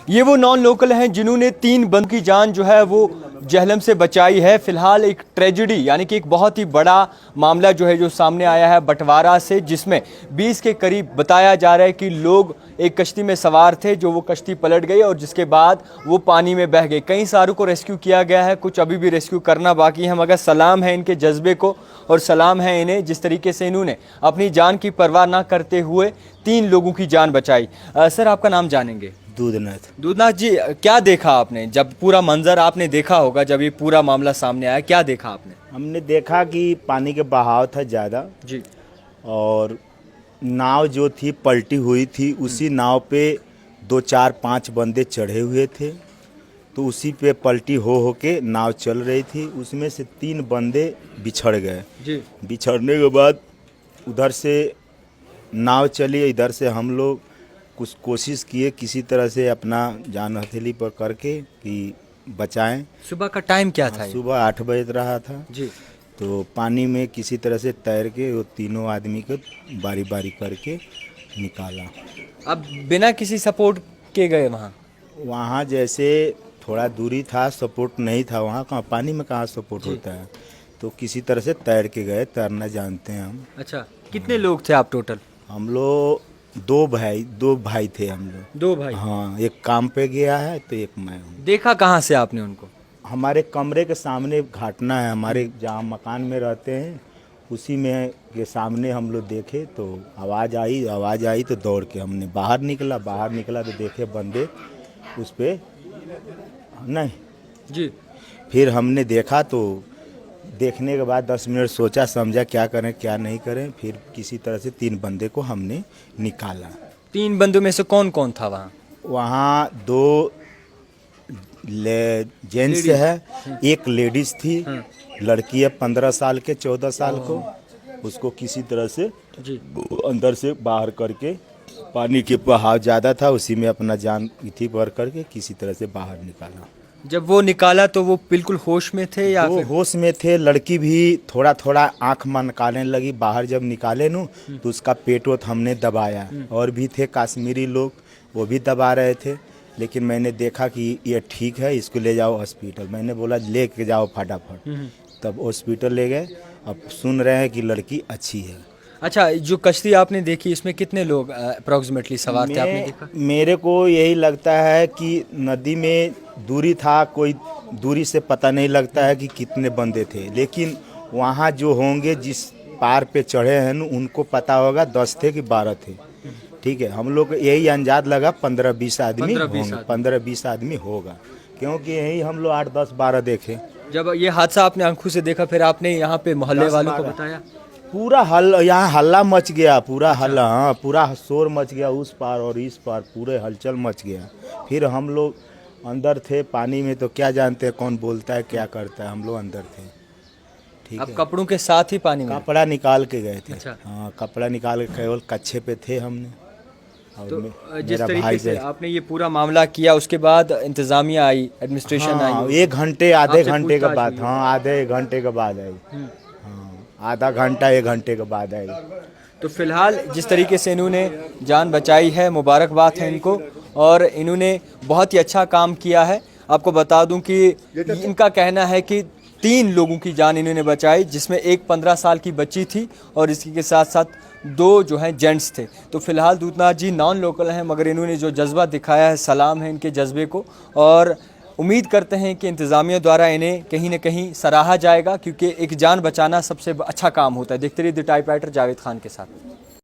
ये वो non local हैं जिन्होंने 3 बंदों की जान जो है वो जहलम से बचाई है। फिलहाल एक ट्रेजेडी यानी कि एक बहुत ही बड़ा मामला जो है जो सामने आया है बंटवारा से, जिसमें 20 के करीब बताया जा रहा है कि लोग एक कश्ती में सवार थे, जो वो कश्ती पलट गई और जिसके बाद वो पानी में बह गए। कई सारों को रेस्क्यू किया गया है, कुछ अभी भी रेस्क्यू करना बाकी है, मगर सलाम है इनके जज्बे को और सलाम है इन्हें जिस तरीके से इन्होंने अपनी जान की परवाह ना करते हुए 3 लोगों की जान बचाई। सर, आपका नाम जानेंगे? दूधनाथ। दूधनाथ जी, क्या देखा आपने जब पूरा मंजर आपने देखा होगा, जब ये पूरा मामला सामने आया, क्या देखा आपने? हमने देखा कि पानी के बहाव था ज़्यादा जी। और नाव जो थी पलटी हुई थी, उसी नाव पे 2 4 5 बंदे चढ़े हुए थे, तो उसी पे पलटी हो के नाव चल रही थी। उसमें से 3 बंदे बिछड़ गए। जी। बिछड़ने के बाद उधर से नाव चली, इधर से हम लोग कुछ कोशिश किए किसी तरह से अपना जान हथेली पर करके कि बचाएं। सुबह का टाइम क्या था ये? सुबह 8 बज रहा था जी। तो पानी में किसी तरह से तैर के वो तीनों आदमी को बारी बारी करके निकाला। अब बिना किसी सपोर्ट के गए वहाँ? वहाँ जैसे थोड़ा दूरी था, सपोर्ट नहीं था वहाँ, कहाँ पानी में कहाँ सपोर्ट होता है, तो किसी तरह से तैर के गए। तैरना जानते हैं हम। अच्छा, कितने लोग थे आप टोटल? हम लोग 2 भाई थे हम लोग। 2 भाई? हाँ, एक काम पे गया है तो एक मैं हूँ। देखा कहाँ से आपने उनको? हमारे कमरे के सामने घाटना है, हमारे जहाँ मकान में रहते हैं उसी में के सामने हम लोग देखे तो आवाज़ आई तो दौड़ के हमने बाहर निकला तो देखे बंदे उस पे नहीं। जी। फिर हमने देखा तो देखने के बाद 10 मिनट सोचा समझा क्या करें क्या नहीं करें, फिर किसी तरह से 3 बंदे को हमने निकाला। 3 बंदों में से कौन कौन था वहाँ? वहाँ 2 जेंट्स है, एक लेडीज थी। लड़की है 15 साल के 14 साल को, उसको किसी तरह से जी अंदर से बाहर करके, पानी के बहाव ज़्यादा था उसी में अपना जान इथी भर करके किसी तरह से बाहर निकाला। जब वो निकाला तो वो बिल्कुल होश में थे या वो फिर? होश में थे। लड़की भी थोड़ा थोड़ा आँख मन निकालने लगी। बाहर जब निकाले नू तो उसका पेट वोट हमने दबाया। और भी थे काश्मीरी लोग, वो भी दबा रहे थे, लेकिन मैंने देखा कि ये ठीक है, इसको ले जाओ हॉस्पिटल। मैंने बोला ले के जाओ फटाफट, तब हॉस्पिटल ले गए। अब सुन रहे हैं कि लड़की अच्छी है। अच्छा, जो कश्ती आपने देखी इसमें कितने लोग अप्रोक्सीमेटली सवार थे, आपने देखा? मेरे को यही लगता है कि नदी में दूरी था, कोई दूरी से पता नहीं लगता है कि कितने बंदे थे, लेकिन वहाँ जो होंगे जिस पार पे चढ़े हैं न, उनको पता होगा 10 थे कि 12 थे। ठीक है, हम लोग यही अंदाज लगा 15-20 आदमी होंगे, 15-20 आदमी होगा, क्योंकि यही हम लोग 8-10-12 देखे। जब ये हादसा आपने आंखों से देखा फिर आपने यहाँ पे मोहल्ले वालों को बताया? पूरा यहाँ हल्ला मच गया, पूरा हल्ला, हाँ पूरा शोर मच गया, उस पार और इस पार पूरे हलचल मच गया। फिर हम लोग अंदर थे पानी में, तो क्या जानते हैं कौन बोलता है क्या करता है, हम लोग अंदर थे। ठीक अब है, कपड़ों के साथ ही पानी में? कपड़ा निकाल के गए थे। अच्छा। हाँ, कपड़ा निकाल के केवल कच्छे पे थे हमने। और तो जिस मेरा तरीके भाई से आपने ये पूरा मामला किया उसके बाद इंतजामिया आई, एडमिनिस्ट्रेशन हाँ, आई? 1 घंटे आधे आपसे घंटे के पूछताछ बाद, हुई? हाँ आधे घंटे के बाद आई। हाँ, आधा घंटा 1 घंटे के बाद आई। तो फिलहाल जिस तरीके से इन्होंने जान बचाई है, मुबारकबाद है इनको, और इन्होंने बहुत ही अच्छा काम किया है। आपको बता दूं कि इनका कहना है कि 3 लोगों की जान इन्होंने बचाई, जिसमें एक 15 साल की बच्ची थी और इसी के साथ साथ 2 जो हैं जेंट्स थे। तो फिलहाल दूधनाथ जी नॉन लोकल हैं, मगर इन्होंने जो जज्बा दिखाया है, सलाम है इनके जज्बे को, और उम्मीद करते हैं कि इंतज़ामिया द्वारा इन्हें कहीं ना कहीं सराहा जाएगा, क्योंकि एक जान बचाना सबसे अच्छा काम होता है। देखते रहिए द टाइपराइटर जावेद खान के साथ।